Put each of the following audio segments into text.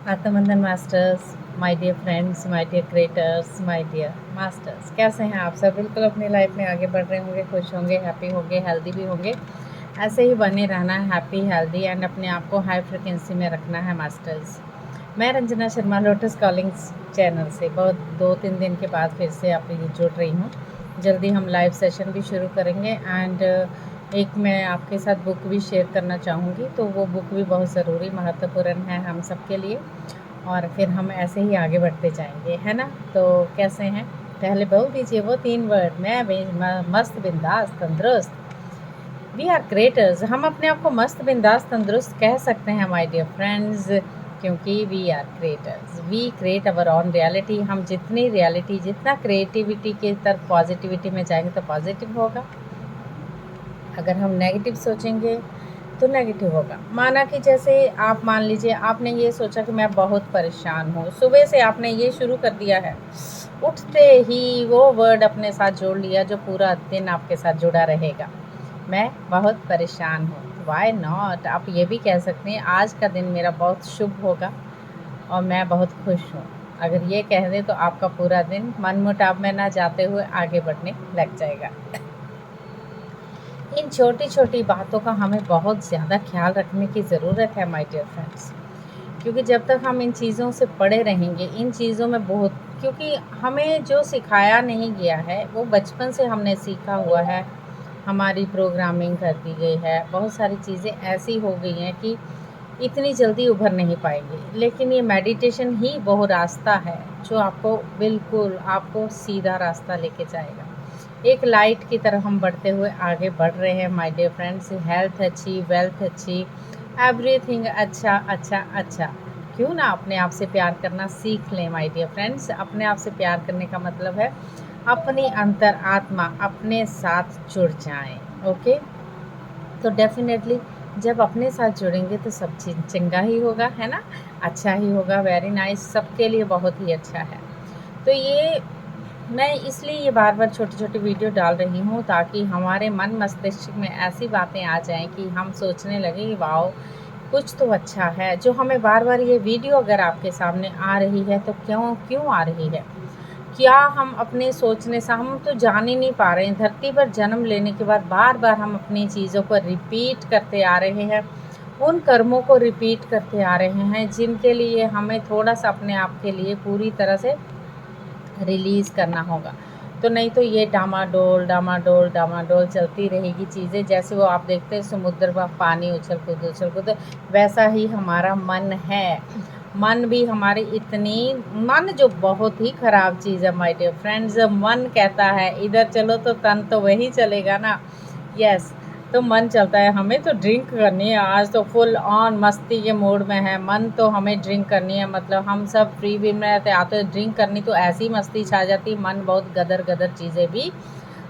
आत्मबंधन masters, my dear friends, my dear creators, my dear masters, कैसे हैं आप सब? बिल्कुल अपनी लाइफ में आगे बढ़ रहे होंगे, खुश होंगे, हैप्पी होंगे, हेल्दी भी होंगे। ऐसे ही बने रहना है, हैप्पी, हेल्दी एंड अपने आप को हाई फ्रिक्वेंसी में रखना है मास्टर्स। मैं Ranjana Sharma Lotus Callings channel से बहुत 2-3 दिन के बाद फिर से आप ये जुड़ रही हूँ। जल्दी हम लाइव सेशन भी शुरू करेंगे एंड एक मैं आपके साथ बुक भी शेयर करना चाहूँगी, तो वो बुक भी बहुत ज़रूरी महत्वपूर्ण है हम सब के लिए, और फिर हम ऐसे ही आगे बढ़ते जाएंगे, है ना? तो कैसे हैं? पहले बोल दीजिए वो 3 वर्ड, मैं मस्त बिंदास तंदुरुस्त। We are creators. हम अपने आप को मस्त बिंदास तंदुरुस्त कह सकते हैं माय डियर फ्रेंड्स, क्योंकि we are creators. We create our own reality. हम जितनी रियलिटी, जितना क्रिएटिविटी की तरफ, पॉजिटिविटी में जाएंगे तो पॉजिटिव होगा। अगर हम नेगेटिव सोचेंगे तो नेगेटिव होगा। माना कि जैसे आप मान लीजिए आपने ये सोचा कि मैं बहुत परेशान हूँ, सुबह से आपने ये शुरू कर दिया है, उठते ही वो वर्ड अपने साथ जोड़ लिया जो पूरा दिन आपके साथ जुड़ा रहेगा, मैं बहुत परेशान हूँ। वाई नॉट, आप ये भी कह सकते हैं आज का दिन मेरा बहुत शुभ होगा और मैं बहुत खुश हूँ। अगर ये कह दें तो आपका पूरा दिन मनमुटाव में ना जाते हुए आगे बढ़ने लग जाएगा। इन छोटी छोटी बातों का हमें बहुत ज़्यादा ख्याल रखने की ज़रूरत है माय डियर फ्रेंड्स, क्योंकि जब तक हम इन चीज़ों से पड़े रहेंगे, इन चीज़ों में बहुत, क्योंकि हमें जो सिखाया नहीं गया है वो बचपन से हमने सीखा हुआ है, हमारी प्रोग्रामिंग कर दी गई है, बहुत सारी चीज़ें ऐसी हो गई हैं कि इतनी जल्दी उभर नहीं पाएंगे। लेकिन ये मेडिटेशन ही वो रास्ता है जो आपको बिल्कुल आपको सीधा रास्ता लेके जाएगा। एक लाइट की तरह हम बढ़ते हुए आगे बढ़ रहे हैं माय डियर फ्रेंड्स। हेल्थ अच्छी, वेल्थ अच्छी, एवरीथिंग अच्छा अच्छा अच्छा। क्यों ना अपने आप से प्यार करना सीख लें माय डियर फ्रेंड्स। अपने आप से प्यार करने का मतलब है अपनी अंतर आत्मा अपने साथ जुड़ जाएं। ओके, तो डेफिनेटली जब अपने साथ जुड़ेंगे तो सब चीज़ चंगा ही होगा, है ना? अच्छा ही होगा, वेरी नाइस, सबके लिए बहुत ही अच्छा है। तो ये मैं इसलिए ये बार बार छोटी छोटी वीडियो डाल रही हूँ ताकि हमारे मन मस्तिष्क में ऐसी बातें आ जाएं कि हम सोचने लगें कि वाओ, कुछ तो अच्छा है। जो हमें बार बार ये वीडियो अगर आपके सामने आ रही है तो क्यों क्यों आ रही है? क्या हम अपने सोचने से, हम तो जान ही नहीं पा रहे हैं, धरती पर जन्म लेने के बाद बार बार हम अपनी चीज़ों को रिपीट करते आ रहे हैं, उन कर्मों को रिपीट करते आ रहे हैं जिनके लिए हमें थोड़ा सा अपने आप के लिए पूरी तरह से रिलीज़ करना होगा। तो नहीं तो ये डामाडोल डामाडोल डामाडोल चलती रहेगी चीज़ें। जैसे वो आप देखते हैं समुद्र का पानी उछल कूद, वैसा ही हमारा मन है। मन भी हमारी इतनी, मन जो बहुत ही ख़राब चीज़ है माय डियर फ्रेंड्स। मन कहता है इधर चलो तो तन तो वही चलेगा ना। यस, तो मन चलता है हमें तो ड्रिंक करनी है, आज तो फुल ऑन मस्ती के मूड में है, मन तो हमें ड्रिंक करनी है। मतलब हम सब फ्री विल में रहते, आते ड्रिंक करनी तो ऐसी मस्ती छा जाती, मन बहुत गदर गदर चीज़ें भी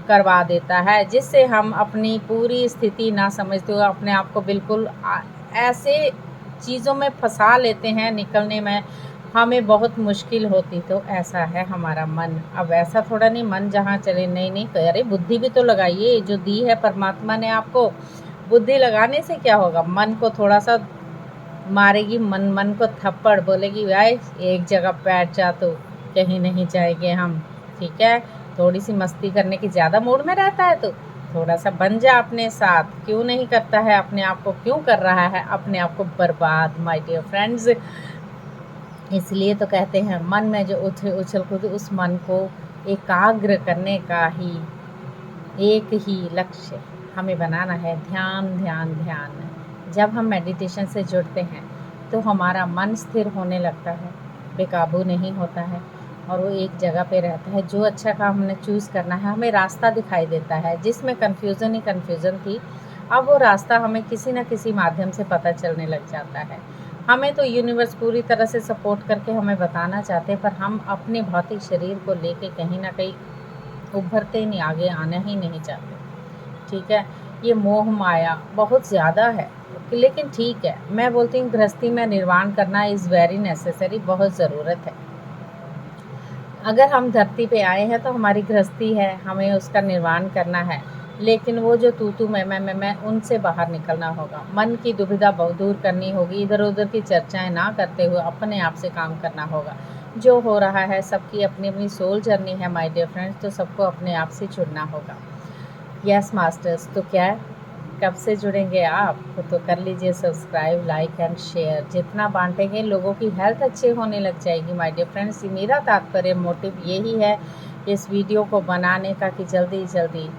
करवा देता है, जिससे हम अपनी पूरी स्थिति ना समझते हुए अपने आप को बिल्कुल ऐसे चीज़ों में फंसा लेते हैं, निकलने में हमें बहुत मुश्किल होती। तो ऐसा है हमारा मन। अब ऐसा थोड़ा नहीं मन जहाँ चले, नहीं नहीं, अरे बुद्धि भी तो लगाइए, जो दी है परमात्मा ने आपको। बुद्धि लगाने से क्या होगा? मन को थोड़ा सा मारेगी, मन को थप्पड़, बोलेगी भाई एक जगह बैठ जा, तो कहीं नहीं जाएंगे हम, ठीक है? थोड़ी सी मस्ती करने की ज़्यादा मूड में रहता है तो थोड़ा सा बन जा अपने साथ। क्यों नहीं करता है अपने आप को, क्यों कर रहा है अपने आप को बर्बाद माय डियर फ्रेंड्स? इसलिए तो कहते हैं मन में जो उछल कूद, उस मन को एकाग्र करने का ही एक ही लक्ष्य हमें बनाना है, ध्यान ध्यान ध्यान। जब हम मेडिटेशन से जुड़ते हैं तो हमारा मन स्थिर होने लगता है, बेकाबू नहीं होता है, और वो एक जगह पे रहता है। जो अच्छा काम हमने चूज़ करना है, हमें रास्ता दिखाई देता है। जिसमें कन्फ्यूज़न ही कन्फ्यूज़न थी, अब वो रास्ता हमें किसी न किसी माध्यम से पता चलने लग जाता है। हमें तो यूनिवर्स पूरी तरह से सपोर्ट करके हमें बताना चाहते हैं, पर हम अपने भौतिक शरीर को लेके कहीं न कहीं उभरते ही नहीं, आगे आना ही नहीं चाहते, ठीक है? ये मोह माया बहुत ज़्यादा है, लेकिन ठीक है, मैं बोलती हूँ गृहस्थी में निर्वाण करना इज़ वेरी नेसेसरी, बहुत ज़रूरत है। अगर हम धरती पे आए हैं तो हमारी गृहस्थी है, हमें उसका निर्वाण करना है। लेकिन वो जो तू मैं उनसे बाहर निकलना होगा। मन की दुविधा दूर करनी होगी, इधर उधर की चर्चाएं ना करते हुए अपने आप से काम करना होगा। जो हो रहा है सबकी अपनी अपनी सोल जर्नी है माय डियर फ्रेंड्स, तो सबको अपने आप से जुड़ना होगा। यस मास्टर्स, तो क्या है, कब से जुड़ेंगे आप? तो कर लीजिए सब्सक्राइब, लाइक एंड शेयर। जितना बांटेंगे लोगों की हेल्थ अच्छी होने लग जाएगी माय डियर फ्रेंड्स। मेरा तात्पर्य मोटिव यही है इस वीडियो को बनाने का कि जल्दी जल्दी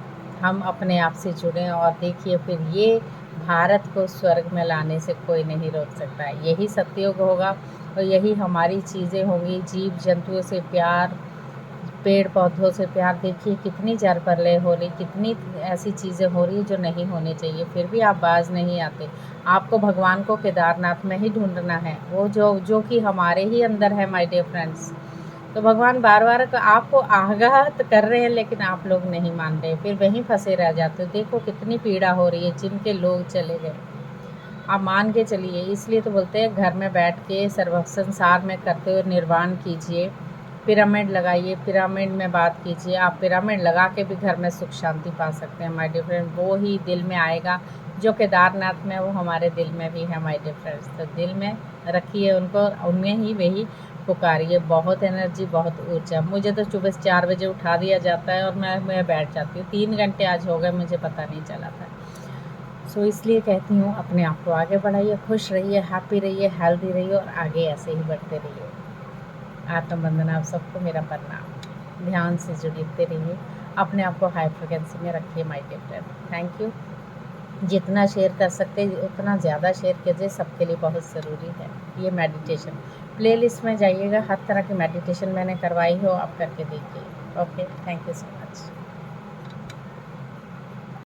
हम अपने आप से जुड़ें, और देखिए फिर ये भारत को स्वर्ग में लाने से कोई नहीं रोक सकता है। यही सतयुग होगा और यही हमारी चीज़ें होंगी। जीव जंतुओं से प्यार, पेड़ पौधों से प्यार। देखिए कितनी जरपरलय हो रही, कितनी ऐसी चीज़ें हो रही जो नहीं होनी चाहिए, फिर भी आप बाज नहीं आते। आपको भगवान को केदारनाथ में ही ढूंढना है, वो जो कि हमारे ही अंदर है माय डियर फ्रेंड्स। तो भगवान बार बार आपको आगाह कर रहे हैं, लेकिन आप लोग नहीं मान रहे, फिर वहीं फंसे रह जाते हो। देखो कितनी पीड़ा हो रही है, जिनके लोग चले गए। आप मान के चलिए, इसलिए तो बोलते हैं घर में बैठ के सर्व संसार में करते हुए निर्वाण कीजिए। पिरामिड लगाइए, पिरामिड में बात कीजिए। आप पिरामिड लगा के भी घर में सुख शांति पा सकते हैं माय डियर फ्रेंड। वो ही दिल में आएगा जो केदारनाथ में, वो हमारे दिल में भी है माय डियर फ्रेंड्स। तो दिल में रखिए उनको, उनमें ही वही पुकारिए। बहुत एनर्जी, बहुत ऊर्जा। मुझे तो सुबह 4 बजे उठा दिया जाता है और मैं बैठ जाती हूँ। 3 घंटे आज हो गए, मुझे पता नहीं चला था। सो इसलिए कहती हूँ अपने आप को आगे बढ़ाइए, खुश रहिए, हैप्पी रहिए, हेल्दी रहिए और आगे ऐसे ही बढ़ते रहिए। आत्म वंदना, आप सबको मेरा प्रणाम। ध्यान से जुड़ते रहिए, अपने आप को हाई फ्रिक्वेंसी में रखिए my dear friend. Thank you. जितना शेयर कर सकते उतना ज़्यादा शेयर कीजिए, सबके लिए बहुत ज़रूरी है ये मेडिटेशन। प्लेलिस्ट में जाइएगा, हर तरह की मेडिटेशन मैंने करवाई हो, आप करके देखिए। Okay, thank you so much.